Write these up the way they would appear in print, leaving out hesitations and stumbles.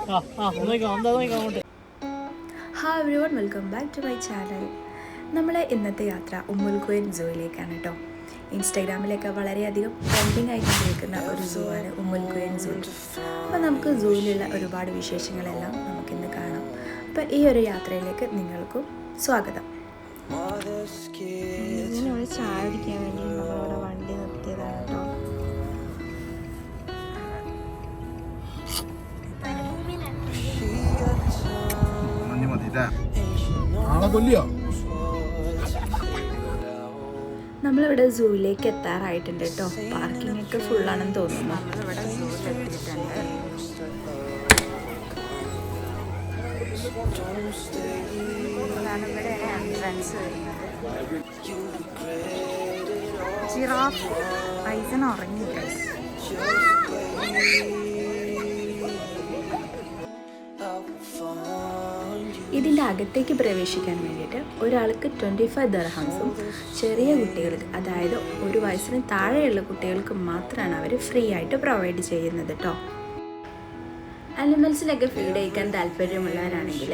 Hi everyone, welcome back to my channel. നമ്മളെ ഇന്നത്തെ യാത്ര ഉമ്മുൽ ഖുവൈൻ സൂയിലേക്കാണ് കേട്ടോ. ഇൻസ്റ്റാഗ്രാമിലൊക്കെ വളരെയധികം ട്രെൻഡിങ് ആയിക്കൊണ്ടിരിക്കുന്ന ഒരു സൂ ആണ് ഉമ്മുൽ ഖുവൈൻ സൂ. അപ്പോൾ നമുക്ക് സൂയിലുള്ള ഒരുപാട് വിശേഷങ്ങളെല്ലാം നമുക്കിന്ന് കാണാം. അപ്പോൾ ഈ ഒരു യാത്രയിലേക്ക് നിങ്ങൾക്കും സ്വാഗതം. ഇങ്ങനെ ചായ കുടിക്കാൻ വേണ്ടി നമ്മളിവിടെ വണ്ടി നിർത്തിയതാണ് കേട്ടോ. നമ്മളിവിടെ സൂവിലേക്ക് എത്താറായിട്ടുണ്ട് കേട്ടോ. പാർക്കിംഗ് ഒക്കെ ഫുള്ളാണെന്ന് തോന്നുന്നു. നമ്മളിവിടെ സൂവിലെത്തിയിട്ടുണ്ട്. അതാണ് ഇവിടെ എൻട്രൻസ് വരുന്നത്. ജിറാഫ് ഐസൻ ഉറങ്ങി. ഇതിൻ്റെ അകത്തേക്ക് പ്രവേശിക്കാൻ വേണ്ടിയിട്ട് ഒരാൾക്ക് 25 ദിർഹംസും ചെറിയ കുട്ടികൾക്ക്, അതായത് 1 വയസ്സിന് താഴെയുള്ള കുട്ടികൾക്ക് മാത്രമാണ് അവർ ഫ്രീ ആയിട്ട് പ്രൊവൈഡ് ചെയ്യുന്നത് കേട്ടോ. അനിമൽസിനൊക്കെ ഫീഡ് ചെയ്യിക്കാൻ താല്പര്യമുള്ളവരാണെങ്കിൽ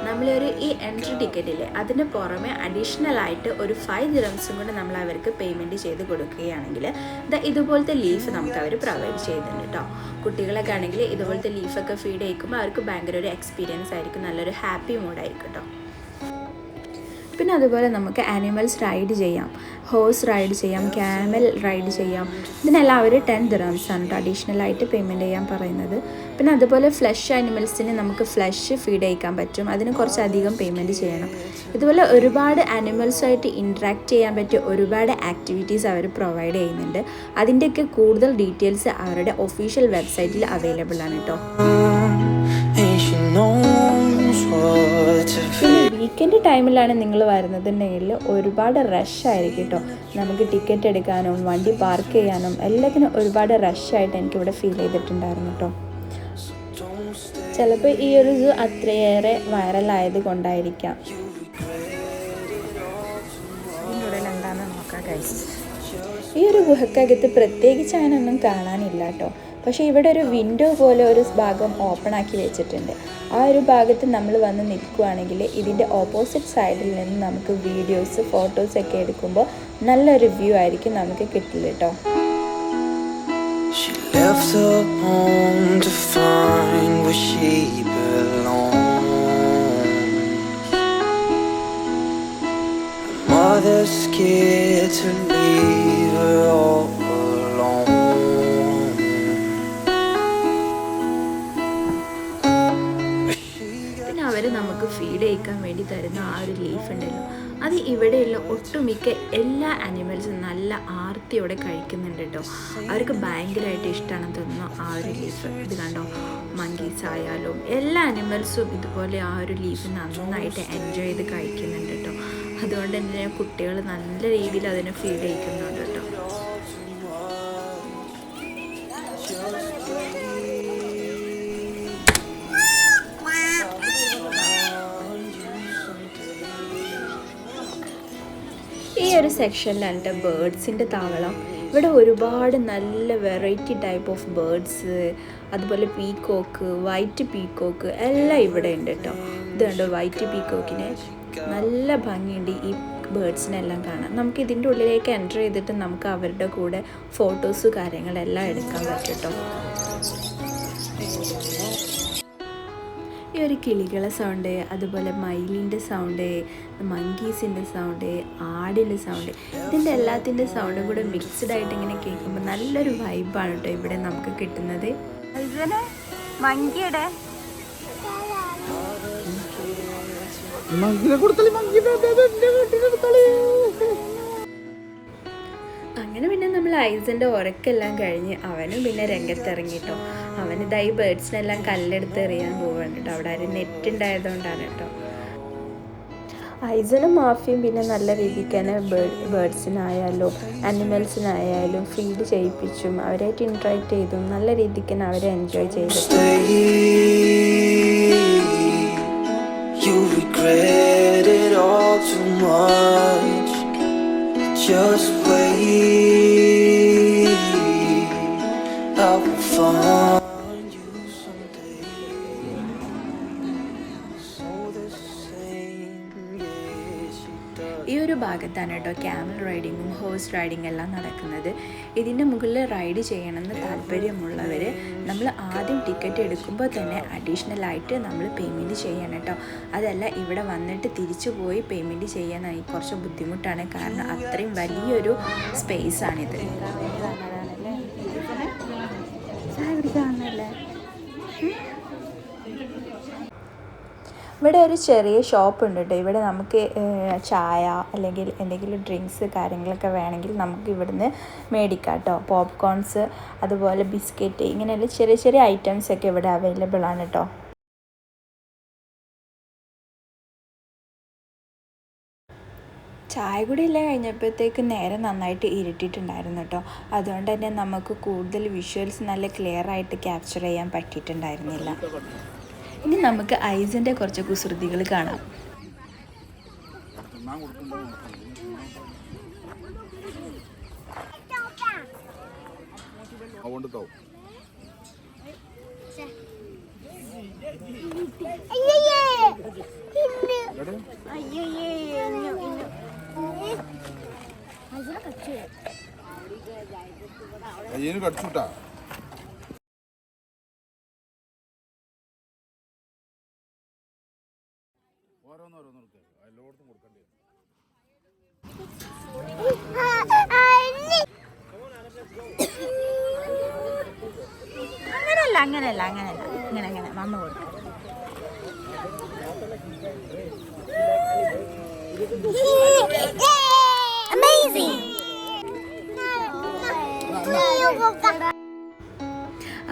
നമ്മളൊരു ഈ എൻട്രി ടിക്കറ്റിൽ അതിന് പുറമെ അഡീഷണൽ ആയിട്ട് ഒരു 5 ദിർഹംസും കൂടെ നമ്മൾ അവർക്ക് പേയ്മെൻറ്റ് ചെയ്ത് കൊടുക്കുകയാണെങ്കിൽ ഇതുപോലത്തെ ലീഫ് നമുക്ക് അവർ പ്രൊവൈഡ് ചെയ്യുന്നുണ്ട് കേട്ടോ. കുട്ടികളൊക്കെ ആണെങ്കിൽ ഇതുപോലത്തെ ലീഫൊക്കെ ഫീഡ് ചെയ്യിക്കുമ്പോൾ അവർക്ക് ഭയങ്കര ഒരു എക്സ്പീരിയൻസ് ആയിരിക്കും, നല്ലൊരു ഹാപ്പി മൂഡായിരിക്കും കേട്ടോ. പിന്നെ അതുപോലെ നമുക്ക് ആനിമൽസ് റൈഡ് ചെയ്യാം, ഹോഴ്സ് റൈഡ് ചെയ്യാം, ക്യാമൽ റൈഡ് ചെയ്യാം. ഇതിനെല്ലാം അവർ 10 ദിർഹംസാണ് കേട്ടോ അഡീഷണൽ ആയിട്ട് പേയ്മെൻറ്റ് ചെയ്യാൻ പറയുന്നത്. പിന്നെ അതുപോലെ ഫ്ലഷ് ആനിമൽസിന് നമുക്ക് ഫ്ലഷ് ഫീഡ് ചെയ്യിക്കാൻ പറ്റും, അതിന് കുറച്ചധികം പേയ്മെൻറ്റ് ചെയ്യണം. ഇതുപോലെ ഒരുപാട് ആനിമൽസുമായിട്ട് ഇൻട്രാക്ട് ചെയ്യാൻ പറ്റിയ ഒരുപാട് ആക്ടിവിറ്റീസ് അവർ പ്രൊവൈഡ് ചെയ്യുന്നുണ്ട്. അതിൻ്റെയൊക്കെ കൂടുതൽ ഡീറ്റെയിൽസ് അവരുടെ ഒഫീഷ്യൽ വെബ്സൈറ്റിൽ അവൈലബിൾ ആണ് കേട്ടോ. പിന്നെ വീക്കെൻഡ് ടൈമിലാണ് നിങ്ങൾ വരുന്നതെന്നുണ്ടെങ്കിൽ ഒരുപാട് റഷ് ആയിരിക്കും കേട്ടോ. നമുക്ക് ടിക്കറ്റ് എടുക്കാനും വണ്ടി പാർക്ക് ചെയ്യാനും എല്ലാത്തിനും ഒരുപാട് റഷായിട്ട് എനിക്കിവിടെ ഫീൽ ചെയ്തിട്ടുണ്ടായിരുന്നു കേട്ടോ. ചിലപ്പോൾ ഈ ഒരു സൂ അത്രയേറെ വൈറലായത് കൊണ്ടായിരിക്കാം. എന്താണെന്ന് നോക്കാം ഗൈസ്. ഈ ഒരു ഗുഹക്കകത്ത് പ്രത്യേകിച്ച് അങ്ങനെയൊന്നും കാണാനില്ല കേട്ടോ. പക്ഷേ ഇവിടെ ഒരു വിൻഡോ പോലെ ഒരു ഭാഗം ഓപ്പൺ ആക്കി വെച്ചിട്ടുണ്ട്. ആ ഒരു ഭാഗത്ത് നമ്മൾ വന്ന് നിൽക്കുകയാണെങ്കിൽ ഇതിൻ്റെ ഓപ്പോസിറ്റ് സൈഡിൽ നിന്ന് നമുക്ക് വീഡിയോസ്, ഫോട്ടോസൊക്കെ എടുക്കുമ്പോൾ നല്ലൊരു വ്യൂ ആയിരിക്കും നമുക്ക് കിട്ടില്ല കേട്ടോ. അവർ നമുക്ക് ഫീഡ് ചെയ്യിക്കാൻ വേണ്ടി തരുന്ന ആ ഒരു ലീഫ് ഉണ്ടല്ലോ, അത് ഇവിടെയുള്ള ഒട്ടുമിക്ക എല്ലാ ആനിമൽസും നല്ല ആർത്തിയോടെ കഴിക്കുന്നുണ്ട് കേട്ടോ. അവർക്ക് ഭയങ്കരമായിട്ട് ഇഷ്ടമാണെന്ന് തോന്നുന്നു ആ ഒരു ലീഫ്. ഇത് കണ്ടോ, മങ്കീസ് ആയാലും എല്ലാ ആനിമൽസും ഇതുപോലെ ആ ഒരു ലീഫ് നന്നായിട്ട് എൻജോയ് ചെയ്ത് കഴിക്കുന്നുണ്ട് കേട്ടോ. അതുകൊണ്ട് തന്നെ കുട്ടികൾ നല്ല രീതിയിൽ അതിനെ ഫീഡ് ചെയ്യിക്കുന്നുണ്ട് കേട്ടോ. ഈ ഒരു സെക്ഷനിലാണ് ബേർഡ്സിൻ്റെ താവളം. ഇവിടെ ഒരുപാട് നല്ല വെറൈറ്റി ടൈപ്പ് ഓഫ് ബേർഡ്സ്, അതുപോലെ പീക്കോക്ക്, വൈറ്റ് പീക്കോക്ക് എല്ലാം ഇവിടെ ഉണ്ട് കേട്ടോ. ഇത് കണ്ടോ, വൈറ്റ് പീക്കോക്കിന് നല്ല ഭംഗിയുണ്ട് ഈ ബേർഡ്സിനെല്ലാം കാണാം. നമുക്ക് ഇതിൻ്റെ ഉള്ളിലേക്ക് എൻ്റർ ചെയ്തിട്ട് നമുക്ക് അവരുടെ കൂടെ ഫോട്ടോസ് കാര്യങ്ങളെല്ലാം എടുക്കാൻ പറ്റും കേട്ടോ. ഈ ഒരു കിളികളെ സൗണ്ട്, അതുപോലെ മയിലിൻ്റെ സൗണ്ട്, മങ്കീസിൻ്റെ സൗണ്ട്, ആടിൻ്റെ സൗണ്ട്, ഇതിൻ്റെ എല്ലാത്തിൻ്റെ സൗണ്ടും കൂടെ മിക്സ്ഡ് ആയിട്ട് ഇങ്ങനെ കേൾക്കുമ്പോൾ നല്ലൊരു വൈബാണ് കേട്ടോ ഇവിടെ നമുക്ക് കിട്ടുന്നത്. മങ്കിയുടെ അങ്ങനെ പിന്നെ നമ്മൾ ഐസിൻ്റെ ഉറക്കെല്ലാം കഴിഞ്ഞ് അവനും പിന്നെ രംഗത്തിറങ്ങിട്ടോ. അവനിതായി ബേർഡ്സിനെല്ലാം കല്ലെടുത്ത് എറിയാൻ പോവാണ് കേട്ടോ. അവിടെ ഒരു നെറ്റ് ഉണ്ടായതുകൊണ്ടാണ് കേട്ടോ. ഐസനും മാഫിയും പിന്നെ നല്ല രീതിക്ക് തന്നെ ബേർഡ്സിനായാലും ആനിമൽസിനായാലും ഫീഡ് ചെയ്യിപ്പിച്ചും അവരായിട്ട് ഇൻട്രാക്ട് ചെയ്തും നല്ല രീതിക്ക് തന്നെ അവരെ എൻജോയ് ചെയ്തിട്ടുണ്ട്. Just wait, I will find you someday. ഈ ഒരു ഭാഗത്താണ് കേട്ടോ ക്യാമൽ റൈഡിങ്ങും ഹോഴ്സ് റൈഡിങ്ങും എല്ലാം നടക്കുന്നത്. ഇതിൻ്റെ മുകളിൽ റൈഡ് ചെയ്യണമെന്ന് താല്പര്യമുള്ളവർ നമ്മൾ ആദ്യം ടിക്കറ്റ് എടുക്കുമ്പോൾ തന്നെ അഡീഷണലായിട്ട് നമ്മൾ പേയ്മെൻറ്റ് ചെയ്യണം കേട്ടോ. അതല്ല ഇവിടെ വന്നിട്ട് തിരിച്ചു പോയി പേയ്മെൻറ്റ് ചെയ്യാനായി കുറച്ച് ബുദ്ധിമുട്ടാണ്, കാരണം അത്രയും വലിയൊരു സ്പേസാണിത്. ഇവിടെ ഒരു ചെറിയ ഷോപ്പ് ഉണ്ട് കേട്ടോ. ഇവിടെ നമുക്ക് ചായ അല്ലെങ്കിൽ എന്തെങ്കിലും ഡ്രിങ്ക്സ് കാര്യങ്ങളൊക്കെ വേണമെങ്കിൽ നമുക്ക് ഇവിടുന്ന് മേടിക്കാം കേട്ടോ. പോപ്കോൺസ് അതുപോലെ ബിസ്ക്കറ്റ് ഇങ്ങനെയുള്ള ചെറിയ ചെറിയ ഐറ്റംസ് ഒക്കെ ഇവിടെ അവൈലബിൾ ആണ് കേട്ടോ. ചായ കൂടി എല്ലാം കഴിഞ്ഞപ്പോഴത്തേക്ക് നേരെ നന്നായിട്ട് ഇരുട്ടിയിട്ടുണ്ടായിരുന്നു കേട്ടോ. അതുകൊണ്ട് തന്നെ നമുക്ക് കൂടുതൽ വിഷ്വൽസ് നല്ല ക്ലിയർ ആയിട്ട് ക്യാപ്ചർ ചെയ്യാൻ പറ്റിയിട്ടുണ്ടായിരുന്നില്ല. ഇനി നമുക്ക് ഐസിൻ്റെ കുറച്ച് കുസൃതികൾ കാണാം. കടിച്ചുട്ടാ ഓരോന്നോരോന്നോർക്ക് എല്ലായിടത്തും കൊടുക്കേണ്ടി വരും. അങ്ങനെയല്ല ഇങ്ങനെ മമ്മ കൊടുക്കും.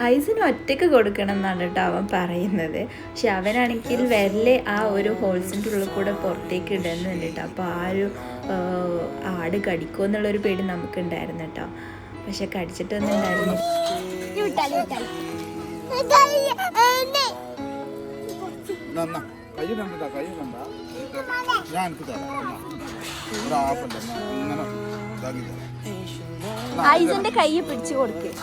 ഐസിന് ഒറ്റയ്ക്ക് കൊടുക്കണം എന്നാണ് കേട്ടോ അവൻ പറയുന്നത്. പക്ഷെ അവനാണെങ്കിൽ വിരല് ആ ഒരു ഹോൾസിൻ്റെ ഉള്ളിൽ കൂടെ പുറത്തേക്ക് ഇടുന്നുണ്ട് കേട്ടോ. അപ്പോൾ ആ ഒരു ആട് കടിക്കുമോ എന്നുള്ളൊരു പേടി നമുക്കുണ്ടായിരുന്നു കേട്ടോ. പക്ഷെ കടിച്ചിട്ടൊന്നും ഉണ്ടായിരുന്നു. ഐസിന്റെ കൈ പിടിച്ചു കൊടുക്കുക.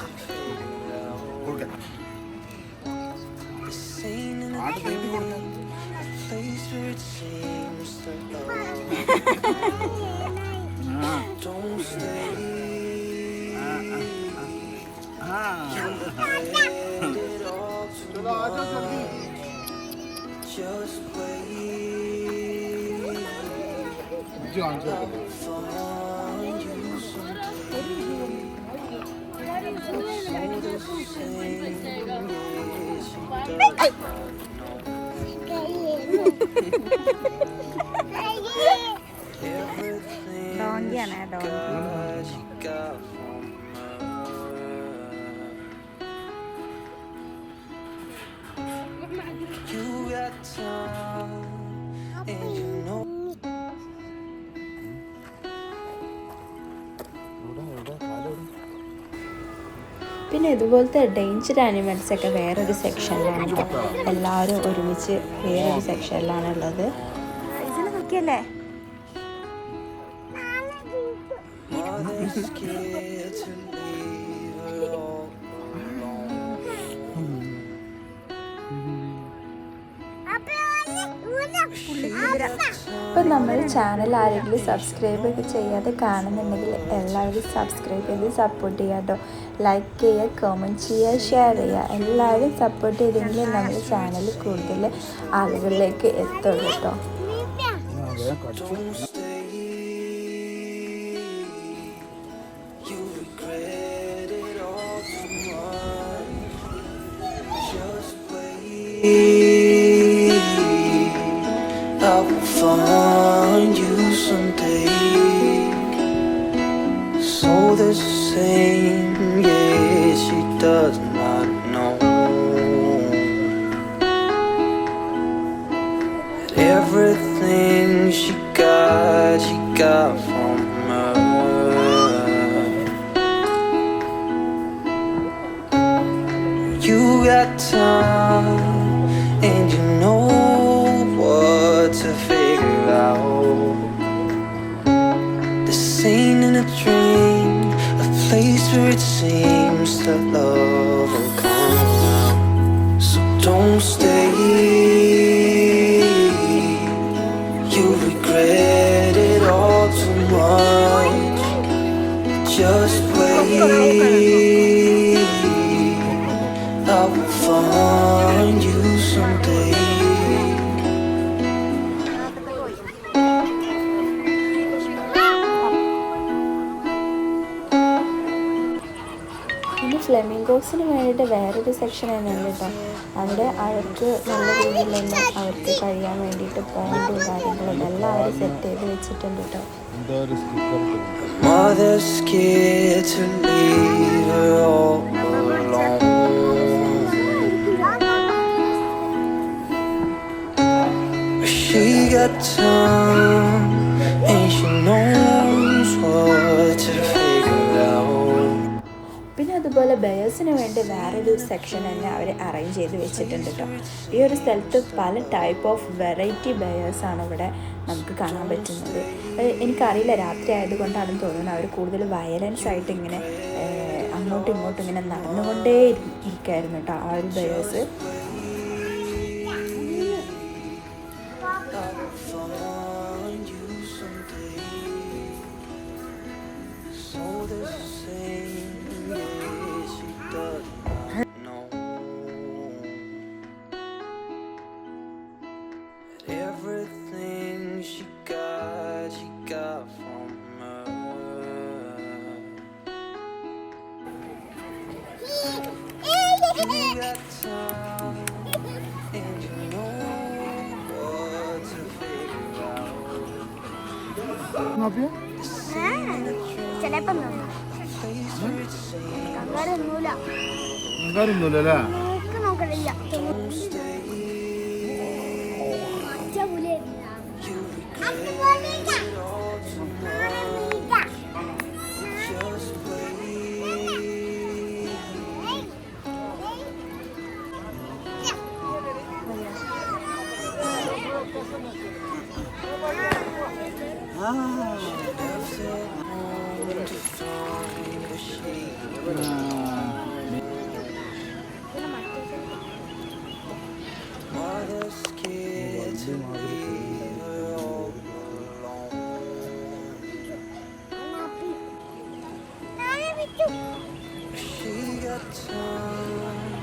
ഡോങ്കിയാണ് ഡോങ്കി. പിന്നെ ഇതുപോലത്തെ ഡേഞ്ചർ ആനിമൽസൊക്കെ വേറൊരു സെക്ഷനിലാണ്. എല്ലാവരും ഒരുമിച്ച് വേറൊരു സെക്ഷനിലാണുള്ളത്. നോക്കിയല്ലേ ഇപ്പം നമ്മൾ ചാനൽ ആരെങ്കിലും സബ്സ്ക്രൈബ് ഒക്കെ ചെയ്യാതെ കാണുന്നുണ്ടെങ്കിൽ എല്ലാവരും സബ്സ്ക്രൈബ് ചെയ്ത് സപ്പോർട്ട് ചെയ്യുക കേട്ടോ. ലൈക്ക് ചെയ്യുക, കമൻറ്റ് ചെയ്യുക, ഷെയർ ചെയ്യുക. എല്ലാവരും സപ്പോർട്ട് ചെയ്തെങ്കിൽ നമ്മുടെ ചാനൽ കൂടുതൽ ആളുകളിലേക്ക് എത്തുള്ളൂ കേട്ടോ. I'll find you someday. So the same, yeah, she does not know that everything she got from her. You got time and you know to figure out. This ain't in a dream, a place where it seems that love will come around. So don't stay, you regret it all. പീകോക്സിന് വേണ്ടിയിട്ട് വേറൊരു section തന്നെയുണ്ട് കേട്ടോ. അവിടെ അവർക്ക് നല്ല രീതിയിൽ തന്നെ അവർക്ക് കഴിയാൻ വേണ്ടിയിട്ട് പോയിന്റും കാര്യങ്ങളും എല്ലാം അവർ സെറ്റ് ചെയ്ത് വെച്ചിട്ടുണ്ട് കേട്ടോ. Mother's scared to leave her all alone. She got time and she knows what to figure out. പിന്നെ അതുപോലെ ബയേഴ്സിന് വേണ്ടി വേറൊരു സെക്ഷൻ തന്നെ അവർ അറേഞ്ച് ചെയ്ത് വെച്ചിട്ടുണ്ട് കേട്ടോ. ഈ ഒരു സ്ഥലത്ത് പല ടൈപ്പ് ഓഫ് വെറൈറ്റി ബയേഴ്സാണ് ഇവിടെ നമുക്ക് കാണാൻ പറ്റുന്നത്. എനിക്കറിയില്ല, രാത്രി ആയതുകൊണ്ടാണെന്ന് തോന്നുന്നത് അവർ കൂടുതൽ വയലൻസ് ആയിട്ട് ഇങ്ങനെ അങ്ങോട്ടും ഇങ്ങോട്ടും ഇങ്ങനെ നടന്നുകൊണ്ടേ ഇരിക്കായിരുന്നു കേട്ടോ ആ ഒരു buyers. Everything she got from her. You got time and you know what to figure out. ചിലപ്പം അങ്ങനൊന്നുമില്ല, അങ്ങനൊന്നുമില്ലല്ലേ? നോക്കണില്ല. Mother's scared to leave her all alone. She got time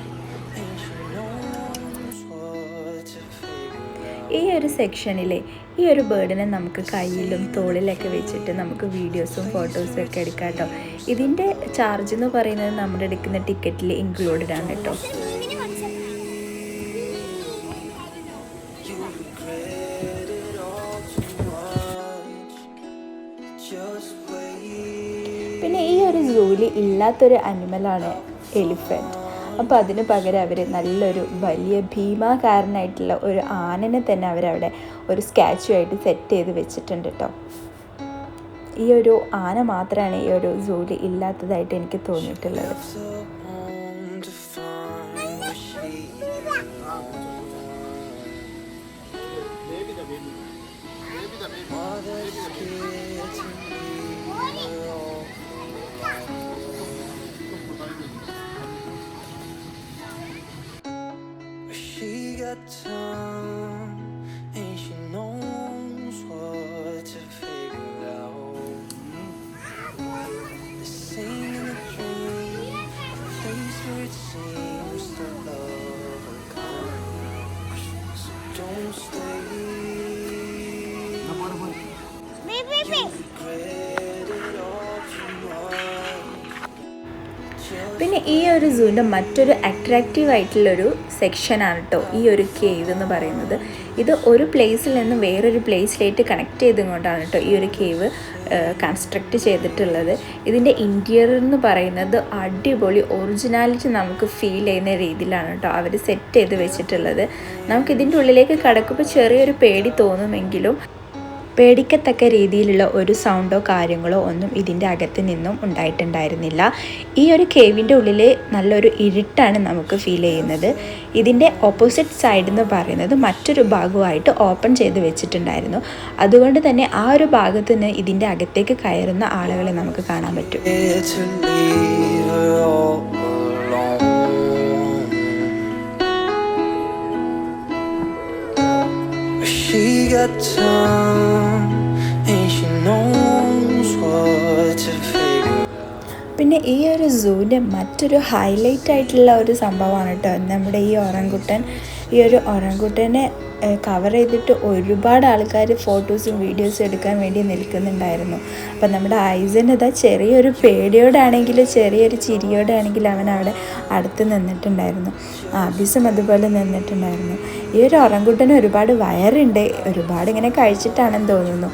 and she knows what to figure out. ഈ ഒരു സെക്ഷനിലെ ഈ ഒരു ബേർഡിനെ നമുക്ക് കയ്യിലും തോളിലൊക്കെ വെച്ചിട്ട് നമുക്ക് വീഡിയോസും ഫോട്ടോസും ഒക്കെ എടുക്കാം കേട്ടോ. ഇതിൻ്റെ ചാർജ് എന്ന് പറയുന്നത് നമ്മുടെ എടുക്കുന്ന ടിക്കറ്റിൽ ഇൻക്ലൂഡഡ് ആണ് കേട്ടോ. പിന്നെ ഈ ഒരു സൂവിൽ ഇല്ലാത്തൊരു അനിമലാണ് എലിഫൻറ്റ്. അപ്പോൾ അതിന് പകരം അവർ നല്ലൊരു വലിയ ഭീമാകാരനായിട്ടുള്ള ഒരു ആനനെ തന്നെ അവരവിടെ ഒരു സ്റ്റാച്ചു ആയിട്ട് സെറ്റ് ചെയ്ത് വെച്ചിട്ടുണ്ട് കേട്ടോ. ഈ ഒരു ആന മാത്രമാണ് ഈ ഒരു സൂവിൽ ഇല്ലാത്തതായിട്ട് എനിക്ക് തോന്നിയിട്ടുള്ളത്. She got time and she knows what to figure out. The same in the dream, the place where it seems to love will come. So don't stay. Regret it all too much. പിന്നെ ഈ ഒരു സൂവിൻ്റെ മറ്റൊരു attractive ആയിട്ടുള്ളൊരു സെക്ഷനാണ് കേട്ടോ ഈ ഒരു cave എന്ന് പറയുന്നത്. ഇത് ഒരു പ്ലേസിൽ നിന്ന് വേറൊരു പ്ലേസിലേക്ക് കണക്ട് ചെയ്തുകൊണ്ടാണ് കേട്ടോ ഈ ഒരു കേവ് കൺസ്ട്രക്റ്റ് ചെയ്തിട്ടുള്ളത്. ഇതിൻ്റെ ഇൻറ്റീരിയർ എന്ന് പറയുന്നത് അടിപൊളി ഒറിജിനാലിറ്റി നമുക്ക് ഫീൽ ചെയ്യുന്ന രീതിയിലാണ് കേട്ടോ അവർ സെറ്റ് ചെയ്ത് വെച്ചിട്ടുള്ളത്. നമുക്കിതിൻ്റെ ഉള്ളിലേക്ക് കടക്കുമ്പോൾ ചെറിയൊരു പേടി തോന്നുമെങ്കിലും പേടിക്കത്തക്ക രീതിയിലുള്ള ഒരു സൗണ്ടോ കാര്യങ്ങളോ ഒന്നും ഇതിൻ്റെ അകത്ത് നിന്നും ഉണ്ടായിട്ടുണ്ടായിരുന്നില്ല. ഈ ഒരു കേവിൻ്റെ ഉള്ളിൽ നല്ലൊരു ഇരുട്ടാണ് നമുക്ക് ഫീൽ ചെയ്യുന്നത്. ഇതിൻ്റെ ഓപ്പോസിറ്റ് സൈഡ് എന്ന് പറയുന്നത് മറ്റൊരു ഭാഗമായിട്ട് ഓപ്പൺ ചെയ്ത് വെച്ചിട്ടുണ്ടായിരുന്നു. അതുകൊണ്ട് തന്നെ ആ ഒരു ഭാഗത്ത് നിന്ന് ഇതിൻ്റെ അകത്തേക്ക് കയറുന്ന ആളുകളെ നമുക്ക് കാണാൻ പറ്റും. She got time and she knows what to figure. പിന്നെ ഈ ഒരു സൂവിൻ്റെ മറ്റൊരു ഹൈലൈറ്റ് ആയിട്ടുള്ള ഒരു സംഭവമാണ് കേട്ടോ നമ്മുടെ ഈ ഓറംഗുട്ടൻ. ഈ ഒരു ഒറങ്കുട്ടനെ കവർ ചെയ്തിട്ട് ഒരുപാട് ആൾക്കാർ ഫോട്ടോസും വീഡിയോസും എടുക്കാൻ വേണ്ടി നിൽക്കുന്നുണ്ടായിരുന്നു. അപ്പം നമ്മുടെ ഐസൻ ഇതാ ചെറിയൊരു പേടിയോടാണെങ്കിലും ചെറിയൊരു ചിരിയോടാണെങ്കിലും അവൻ അവിടെ അടുത്ത് നിന്നിട്ടുണ്ടായിരുന്നു. ആബിസും അതുപോലെ നിന്നിട്ടുണ്ടായിരുന്നു. ഈ ഒരു ഒറങ്കുട്ടന് ഒരുപാട് വയറുണ്ട്, ഒരുപാട് ഇങ്ങനെ കഴിച്ചിട്ടാണെന്ന് തോന്നുന്നു.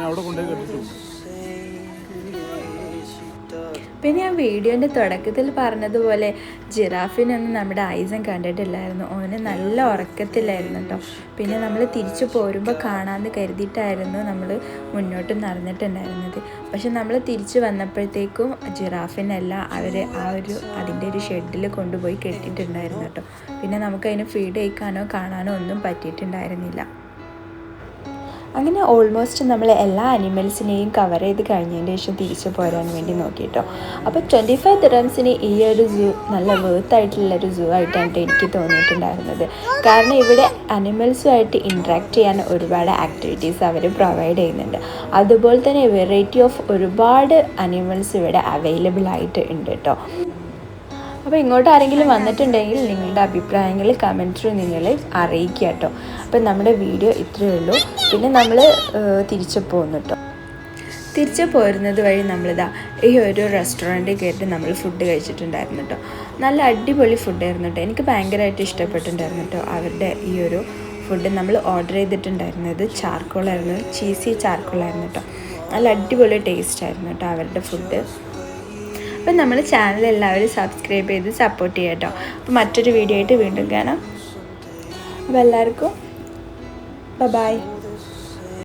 അവിടെ കൊണ്ടുപോയി കെട്ടിട്ടു. പിന്നെ ഞാൻ വീഡിയോൻ്റെ തുടക്കത്തിൽ പറഞ്ഞതുപോലെ ജിറാഫിനൊന്നും നമ്മുടെ ഐസൻ കണ്ടിട്ടില്ലായിരുന്നു. ഓന് നല്ല ഉറക്കത്തിലായിരുന്നു കേട്ടോ. പിന്നെ നമ്മൾ തിരിച്ചു പോരുമ്പോൾ കാണാമെന്ന് കരുതിയിട്ടായിരുന്നു നമ്മൾ മുന്നോട്ട് നടന്നിട്ടുണ്ടായിരുന്നത്. പക്ഷെ നമ്മൾ തിരിച്ചു വന്നപ്പോഴത്തേക്കും ജിറാഫിനെല്ലാം അവർ അതിൻ്റെ ഒരു ഷെഡിൽ കൊണ്ടുപോയി കെട്ടിയിട്ടുണ്ടായിരുന്നു കേട്ടോ. പിന്നെ നമുക്കതിന് ഫീഡ് കഴിക്കാനോ കാണാനോ ഒന്നും പറ്റിയിട്ടുണ്ടായിരുന്നില്ല. അങ്ങനെ ഓൾമോസ്റ്റ് നമ്മൾ എല്ലാ അനിമൽസിനെയും കവർ ചെയ്ത് കഴിഞ്ഞതിന് ശേഷം തിരിച്ചു പോരാൻ വേണ്ടി നോക്കിയിട്ടോ. അപ്പോൾ 25 ദിറംസിന് ഈ ഒരു സൂ നല്ല വേർത്തായിട്ടുള്ളൊരു സൂ ആയിട്ടാണ് എനിക്ക് തോന്നിയിട്ടുണ്ടായിരുന്നത്. കാരണം ഇവിടെ അനിമൽസുമായിട്ട് ഇൻട്രാക്ട് ചെയ്യാൻ ഒരുപാട് ആക്ടിവിറ്റീസ് അവർ പ്രൊവൈഡ് ചെയ്യുന്നുണ്ട്. അതുപോലെ തന്നെ വെറൈറ്റി ഓഫ് ഒരുപാട് അനിമൽസ് ഇവിടെ അവൈലബിൾ ആയിട്ട് ഉണ്ട് കേട്ടോ. അപ്പോൾ ഇങ്ങോട്ട് ആരെങ്കിലും വന്നിട്ടുണ്ടെങ്കിൽ നിങ്ങളുടെ അഭിപ്രായങ്ങൾ കമൻറ്റ് ത്രൂ നിങ്ങൾ അറിയിക്കുക കേട്ടോ. അപ്പം നമ്മുടെ വീഡിയോ ഇത്രയേ ഉള്ളൂ. പിന്നെ നമ്മൾ തിരിച്ചു പോകുന്നു കേട്ടോ. തിരിച്ചു പോരുന്നത് വഴി നമ്മളിതാ ഈ ഒരു റെസ്റ്റോറൻറ്റിൽ കയറിയിട്ട് നമ്മൾ ഫുഡ് കഴിച്ചിട്ടുണ്ടായിരുന്നു കേട്ടോ. നല്ല അടിപൊളി ഫുഡായിരുന്നു കേട്ടോ. എനിക്ക് ഭയങ്കരമായിട്ട് ഇഷ്ടപ്പെട്ടിട്ടുണ്ടായിരുന്നു കേട്ടോ അവരുടെ ഈ ഒരു ഫുഡ്. നമ്മൾ ഓർഡർ ചെയ്തിട്ടുണ്ടായിരുന്നത് ചാർക്കോളായിരുന്നു, ചീസി ചാർക്കോളായിരുന്നു കേട്ടോ. നല്ല അടിപൊളി ടേസ്റ്റ് ആയിരുന്നു കേട്ടോ അവരുടെ ഫുഡ്. അപ്പം നമ്മുടെ ചാനൽ എല്ലാവരും സബ്സ്ക്രൈബ് ചെയ്ത് സപ്പോർട്ട് ചെയ്യാം കേട്ടോ. അപ്പോൾ മറ്റൊരു വീഡിയോ ആയിട്ട് വീണ്ടും കാണാം. അപ്പോൾ എല്ലാവർക്കും ബൈ.